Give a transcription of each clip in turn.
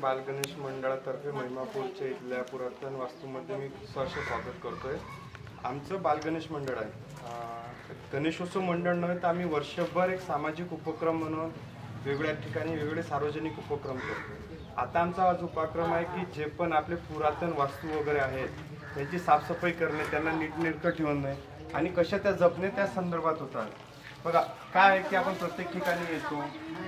बाल गणेश मंडळातर्फे महिमापूरच्या इथल्या पुरातन वास्तूमध्ये मी सहर्ष स्वागत करतोय। आमचं बाल गणेश मंडळ आहे। गणेशोत्सव मंडळ नव्हे तर आम्ही वर्षभर एक सामाजिक उपक्रम म्हणून वेगवेगळ्या ठिकाणी वेगवेगळे सार्वजनिक उपक्रम करतो। आता आमचा आज उपक्रम आहे की जे पण आपले पुरातन वास्तू वगैरे आहेत त्यांची साफसफाई करणे, त्यांना नीटनेटकं ठेवणे आणि कशा त्या जपणे त्या संदर्भात होतात। बघा काय आहे की आपण प्रत्येक ठिकाणी येतो,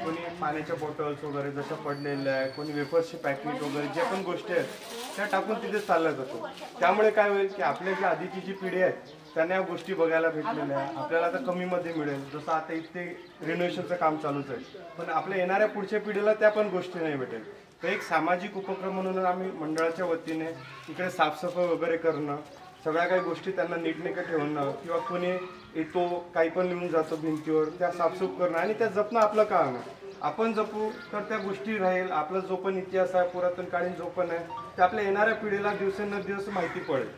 कोणी पाण्याच्या बॉटल्स वगैरे जशा पडलेल्या आहे, कोणी वेफर्सचे पॅकेट वगैरे जे पण गोष्टी आहेत त्या टाकून तिथे चालला जातो। त्यामुळे काय होईल की आपल्या जी आधीची जी पिढी आहे त्यांना या गोष्टी बघायला भेटलेल्या आहे, आपल्याला आता कमीमध्ये मिळेल। जसं आता इथे रिनोव्हेशनचं काम चालूच आहे, पण आपल्या येणाऱ्या पुढच्या पिढीला त्या पण गोष्टी नाही भेटेल। तर एक सामाजिक उपक्रम म्हणून आम्ही मंडळाच्या वतीने इकडे साफसफाई वगैरे करणं, सगळ्या काही गोष्टी त्यांना नीटनेटकं ठेवणं किंवा कोणी येतो काही पण लिहून जातो भिंतीवर त्या साफसूफ करणं आणि त्या जपणं आपलं काम आहे। आपण जपू तर त्या गोष्टी राहील। आपला जो पण इतिहास आहे, पुरातन काळीन जो पण आहे ते आपल्या येणाऱ्या पिढीला दिवसेंदिवस माहिती पडेल।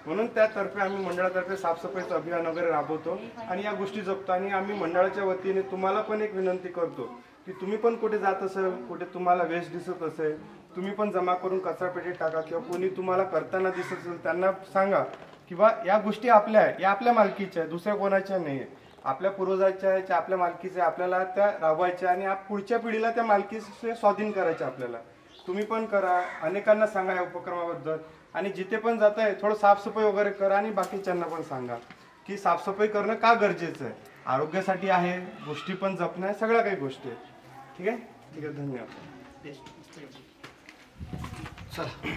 म्हणून त्यातर्फे आम्ही मंडळातर्फे साफसफाईचं अभियान वगैरे राबवतो आणि या गोष्टी जपतो। आणि आम्ही मंडळाच्या वतीने तुम्हाला पण एक विनंती करतो की तुम्ही पण कुठे जात असेल, कुठे तुम्हाला वेस्ट दिसत असेल, तुम्ही पण जमा करून कचरापेटीत टाका किंवा कोणी तुम्हाला करताना दिसत असेल त्यांना सांगा की बा या गोष्टी आपल्या आहेत, या आपल्या मालकीच्या आहे, दुसऱ्या कोणाच्या नाही आहे, आपल्या पूर्वजाच्या आहे, आपल्या मालकीच्या, आपल्याला त्या राबवायच्या आणि पुढच्या पिढीला त्या मालकीचे स्वाधीन करायचे आपल्याला। तुम्ही पण करा, अनेकांना सांगा या उपक्रमाबद्दल आणि जिथे पण जात आहे थोडं साफसफाई वगैरे करा आणि बाकीच्यांना पण सांगा की साफसफाई करणं का गरजेचं आहे, आरोग्यासाठी आहे, गोष्टी पण जपणं आहे, सगळ्या काही गोष्टी आहेत। ठीक आहे, ठीक आहे, धन्यवाद। चला।